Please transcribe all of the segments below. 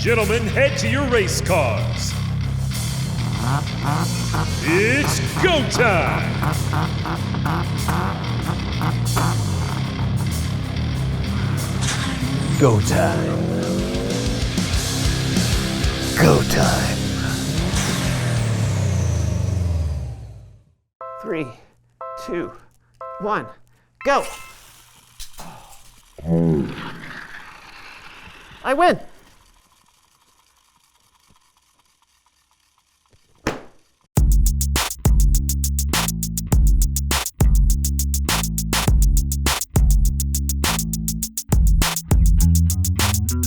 Gentlemen, head to your race cars. It's go time! Go time. Go time. 3, 2, 1, go! I win!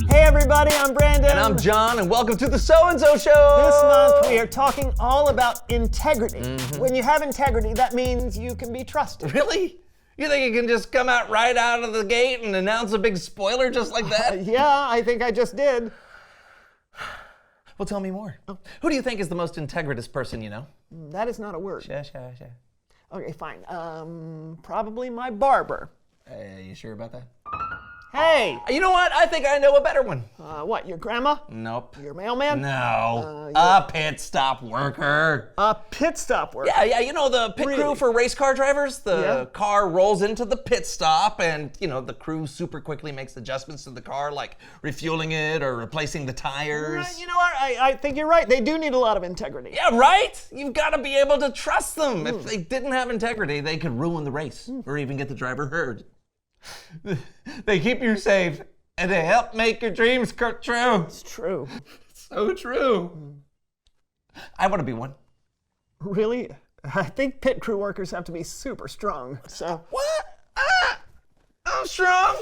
Hey everybody, I'm Brandon. And I'm John, and welcome to the So-and-So Show. This month we are talking all about integrity. When you have integrity, that means you can be trusted. Really? You think you can just come out right out of the gate and announce a big spoiler just like that? Yeah, I think I just did. Well, tell me more. Who do you think is the most integritous person you know? That is not a word. Sure. Okay, fine. Probably my barber. You sure about that? Hey! You know what? I think I know a better one. What, your grandma? Nope. Your mailman? No. A pit stop worker. A pit stop worker. Yeah, you know the pit crew for race car drivers? The Yeah. car rolls into the pit stop and, you know, the crew super quickly makes adjustments to the car, like refueling it or replacing the tires. You know what? I think you're right. They do need a lot of integrity. Yeah, right? You've got to be able to trust them. If they didn't have integrity, they could ruin the race or even get the driver hurt. They keep you safe and they help make your dreams come true. It's true. So true. I want to be one. Really? I think pit crew workers have to be super strong, so... What? I'm strong,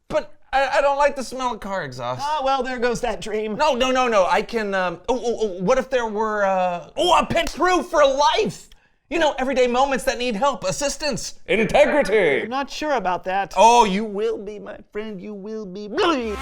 but I don't like the smell of car exhaust. Well, there goes that dream. No. I can, what if there were, a pit crew for life? You know, everyday moments that need help, assistance, integrity. I'm not sure about that. Oh, you will be, my friend. You will be. Really?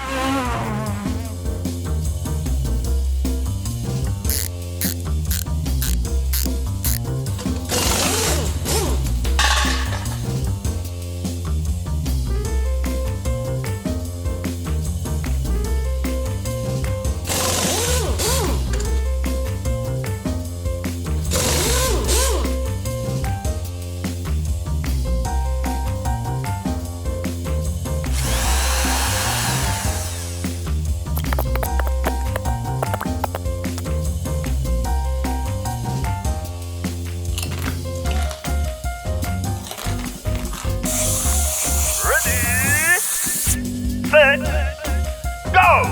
Go!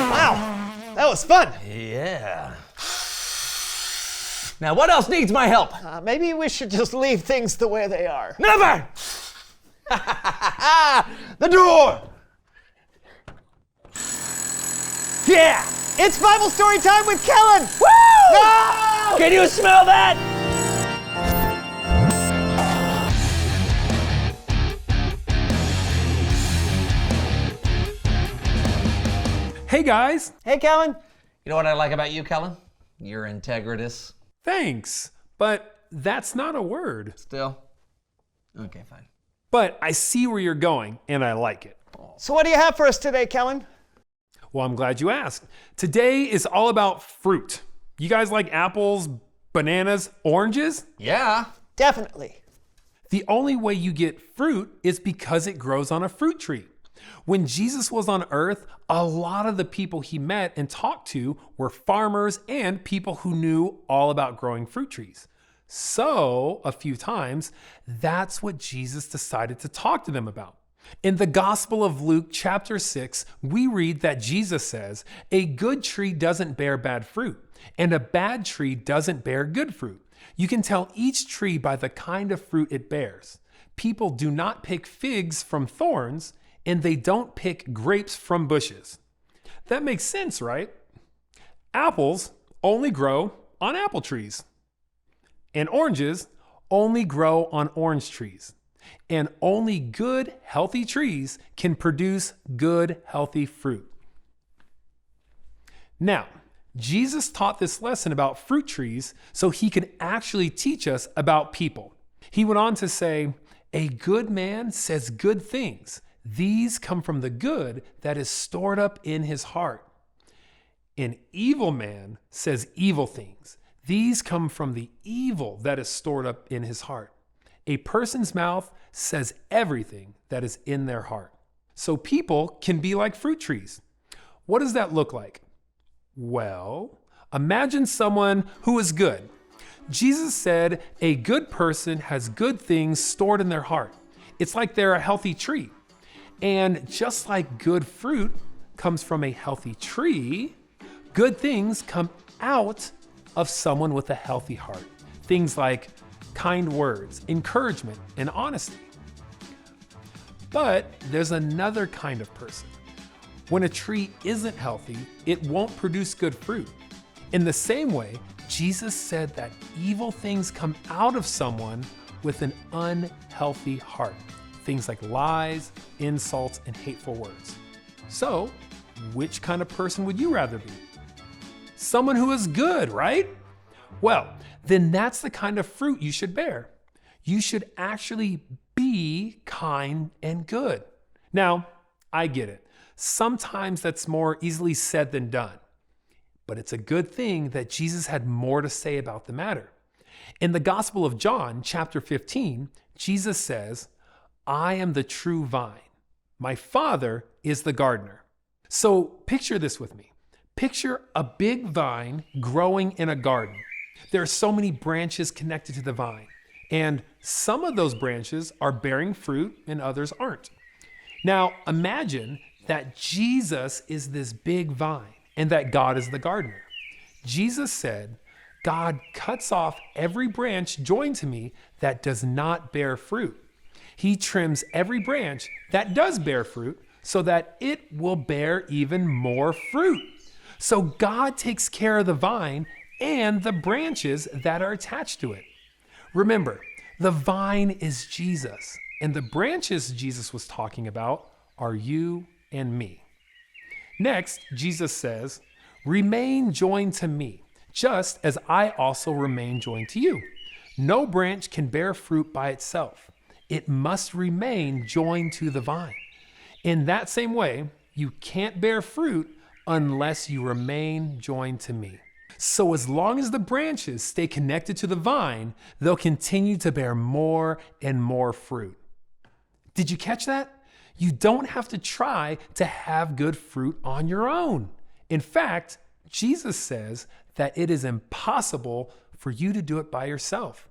Wow, that was fun. Yeah. Now, what else needs my help? Maybe we should just leave things the way they are. Never! The door! Yeah! It's Bible story time with Kellen! Woo! No! Can you smell that? Hey guys! Hey, Kellen. You know what I like about you, Kellen? You're integritous. Thanks, but that's not a word. Still? Okay, fine. But I see where you're going, and I like it. So what do you have for us today, Kellen? Well, I'm glad you asked. Today is all about fruit. You guys like apples, bananas, oranges? Yeah. Definitely. The only way you get fruit is because it grows on a fruit tree. When Jesus was on earth, a lot of the people he met and talked to were farmers and people who knew all about growing fruit trees. So, a few times, that's what Jesus decided to talk to them about. In the Gospel of Luke, chapter 6, we read that Jesus says, "A good tree doesn't bear bad fruit, and a bad tree doesn't bear good fruit. You can tell each tree by the kind of fruit it bears. People do not pick figs from thorns, and they don't pick grapes from bushes." That makes sense, right? Apples only grow on apple trees, and oranges only grow on orange trees. And only good, healthy trees can produce good, healthy fruit. Now, Jesus taught this lesson about fruit trees so he could actually teach us about people. He went on to say, "A good man says good things. These come from the good that is stored up in his heart. An evil man says evil things. These come from the evil that is stored up in his heart. A person's mouth says everything that is in their heart." So people can be like fruit trees. What does that look like? Well, imagine someone who is good. Jesus said a good person has good things stored in their heart. It's like they're a healthy tree. And just like good fruit comes from a healthy tree, good things come out of someone with a healthy heart. Things like kind words, encouragement, and honesty. But there's another kind of person. When a tree isn't healthy, it won't produce good fruit. In the same way, Jesus said that evil things come out of someone with an unhealthy heart. Things like lies, insults, and hateful words. So, which kind of person would you rather be? Someone who is good, right? Well, then that's the kind of fruit you should bear. You should actually be kind and good. Now, I get it. Sometimes that's more easily said than done. But it's a good thing that Jesus had more to say about the matter. In the Gospel of John, chapter 15, Jesus says, "I am the true vine. My Father is the gardener." So picture this with me. Picture a big vine growing in a garden. There are so many branches connected to the vine, and some of those branches are bearing fruit and others aren't. Now imagine that Jesus is this big vine and that God is the gardener. Jesus said, "God cuts off every branch joined to me that does not bear fruit. He trims every branch that does bear fruit so that it will bear even more fruit." So God takes care of the vine and the branches that are attached to it. Remember, the vine is Jesus, and the branches Jesus was talking about are you and me. Next, Jesus says, "Remain joined to me, just as I also remain joined to you. No branch can bear fruit by itself. It must remain joined to the vine. In that same way, you can't bear fruit unless you remain joined to me." So as long as the branches stay connected to the vine, they'll continue to bear more and more fruit. Did you catch that? You don't have to try to have good fruit on your own. In fact, Jesus says that it is impossible for you to do it by yourself.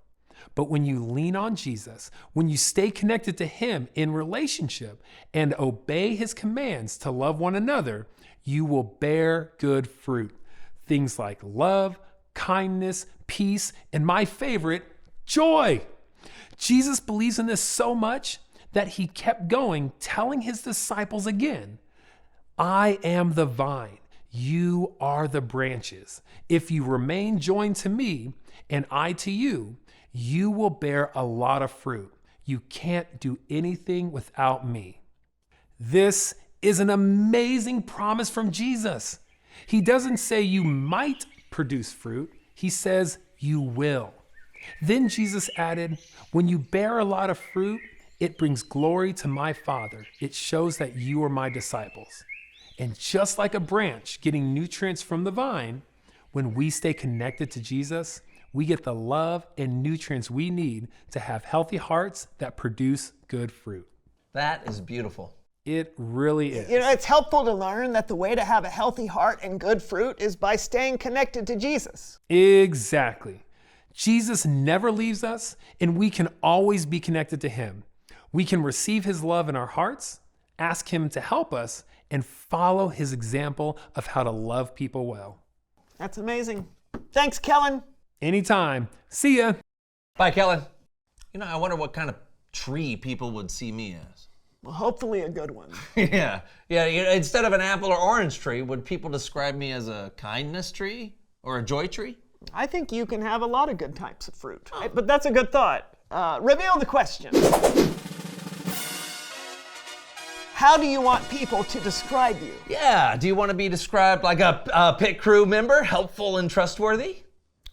But when you lean on Jesus, when you stay connected to him in relationship and obey his commands to love one another, you will bear good fruit. Things like love, kindness, peace, and my favorite, joy. Jesus believes in this so much that he kept going, telling his disciples again, "I am the vine, you are the branches. If you remain joined to me and I to you, you will bear a lot of fruit. You can't do anything without me." This is an amazing promise from Jesus. He doesn't say you might produce fruit. He says you will. Then Jesus added, "When you bear a lot of fruit, it brings glory to my Father. It shows that you are my disciples." And just like a branch getting nutrients from the vine, when we stay connected to Jesus, we get the love and nutrients we need to have healthy hearts that produce good fruit. That is beautiful. It really is. It's helpful to learn that the way to have a healthy heart and good fruit is by staying connected to Jesus. Exactly. Jesus never leaves us, and we can always be connected to him. We can receive his love in our hearts, ask him to help us, and follow his example of how to love people well. That's amazing. Thanks, Kellen. Anytime. See ya. Bye, Kellen. I wonder what kind of tree people would see me as. Well, hopefully a good one. Yeah. Instead of an apple or orange tree, would people describe me as a kindness tree or a joy tree? I think you can have a lot of good types of fruit. Oh. But that's a good thought. Reveal the question. How do you want people to describe you? Yeah, do you want to be described like a pit crew member, helpful and trustworthy?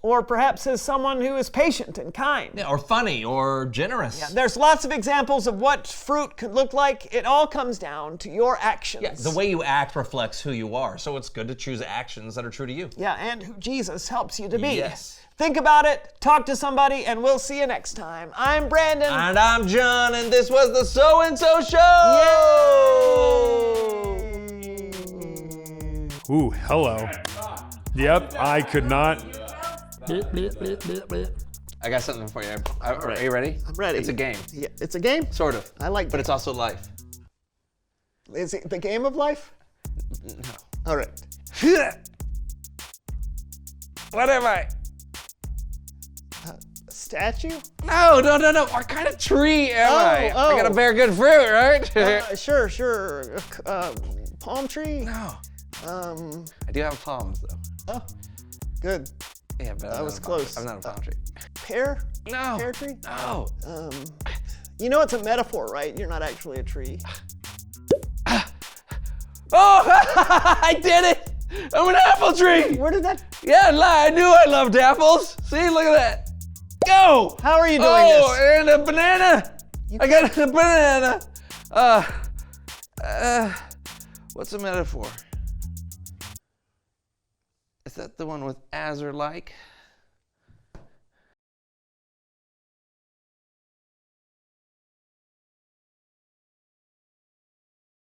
Or perhaps as someone who is patient and kind. Yeah, or funny, or generous. Yeah, there's lots of examples of what fruit could look like. It all comes down to your actions. Yeah, the way you act reflects who you are, so it's good to choose actions that are true to you. Yeah, and who Jesus helps you to be. Yes. Think about it, talk to somebody, and we'll see you next time. I'm Brandon. And I'm John, and this was the So and So Show! Yay! Ooh, hello. Yep, I could not. I got something for you. Are you ready? I'm ready. It's a game. Yeah, it's a game? Sort of. I like But it's also life. Is it the game of life? No. All right. What am I? A statue? No. What kind of tree am I? oh. I gotta bear good fruit, right? Sure. Palm tree? No. I do have palms, though. Oh, good. Yeah, but That was close. I'm not a palm tree. Pear? No. Pear tree? No. You know it's a metaphor, right? You're not actually a tree. Oh, I did it! I'm an apple tree! Where did that? Yeah, I knew I loved apples. See, look at that. Go! How are you doing Oh, this? and a banana. I got a banana. What's a metaphor? Is that the one with as or like?